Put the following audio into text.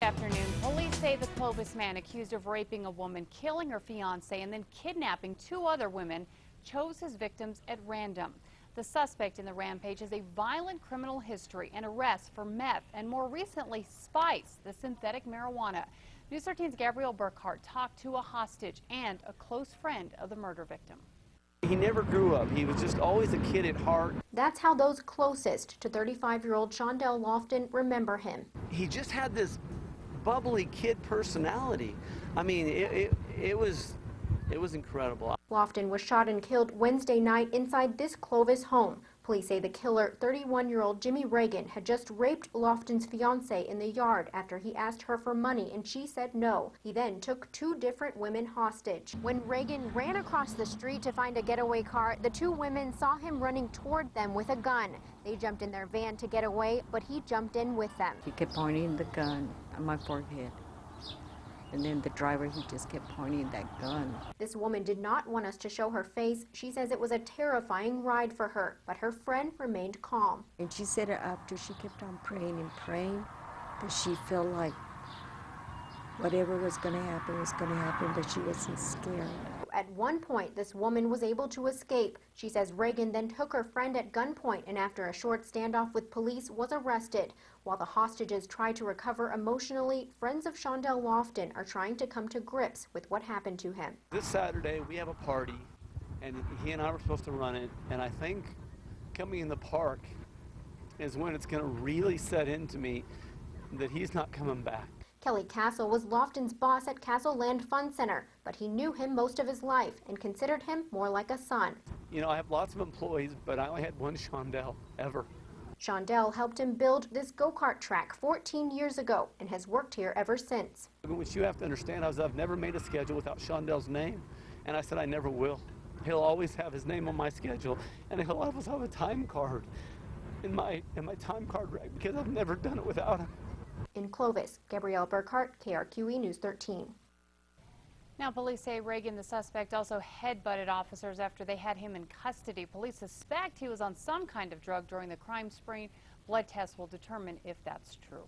Good afternoon. Police say the Clovis man accused of raping a woman, killing her fiance, and then kidnapping two other women chose his victims at random. The suspect in the rampage has a violent criminal history and arrests for meth and more recently spice, the synthetic marijuana. News 13's Gabrielle Burkhart talked to a hostage and a close friend of the murder victim. He never grew up. He was just always a kid at heart. That's how those closest to 35-year-old Shondell Lofton remember him. He just had this bubbly kid personality. I mean, it was incredible. Lofton was shot and killed Wednesday night inside this Clovis home. Police say the killer, 31-year-old Jimmy Reagan, had just raped Lofton's fiancée in the yard after he asked her for money and she said no. He then took two different women hostage. When Reagan ran across the street to find a getaway car, the two women saw him running toward them with a gun. They jumped in their van to get away, but he jumped in with them. He kept pointing the gun at my forehead. And then the driver, he just kept pointing that gun. This woman did not want us to show her face. She says it was a terrifying ride for her, but her friend remained calm. And she said after she kept on praying and praying that she felt like whatever was going to happen, but she wasn't scared. At one point, this woman was able to escape. She says Reagan then took her friend at gunpoint and after a short standoff with police was arrested. While the hostages try to recover emotionally, friends of Shondell Lofton are trying to come to grips with what happened to him. This Saturday, we have a party, and he and I were supposed to run it, and I think coming in the park is when it's going to really set into me that he's not coming back. Kelly Castle was Lofton's boss at Castle Land Fun Center, but he knew him most of his life and considered him more like a son. You know, I have lots of employees, but I only had one Shondell ever. Shondell helped him build this go-kart track 14 years ago and has worked here ever since. What you have to understand is I've never made a schedule without Shondell's name, and I said I never will. He'll always have his name on my schedule, and he'll always have a time card in my time card rack because I've never done it without him. In Clovis, Gabrielle Burkhart, KRQE News 13. Now, police say Reagan, the suspect, also headbutted officers after they had him in custody. Police suspect he was on some kind of drug during the crime spree. Blood tests will determine if that's true.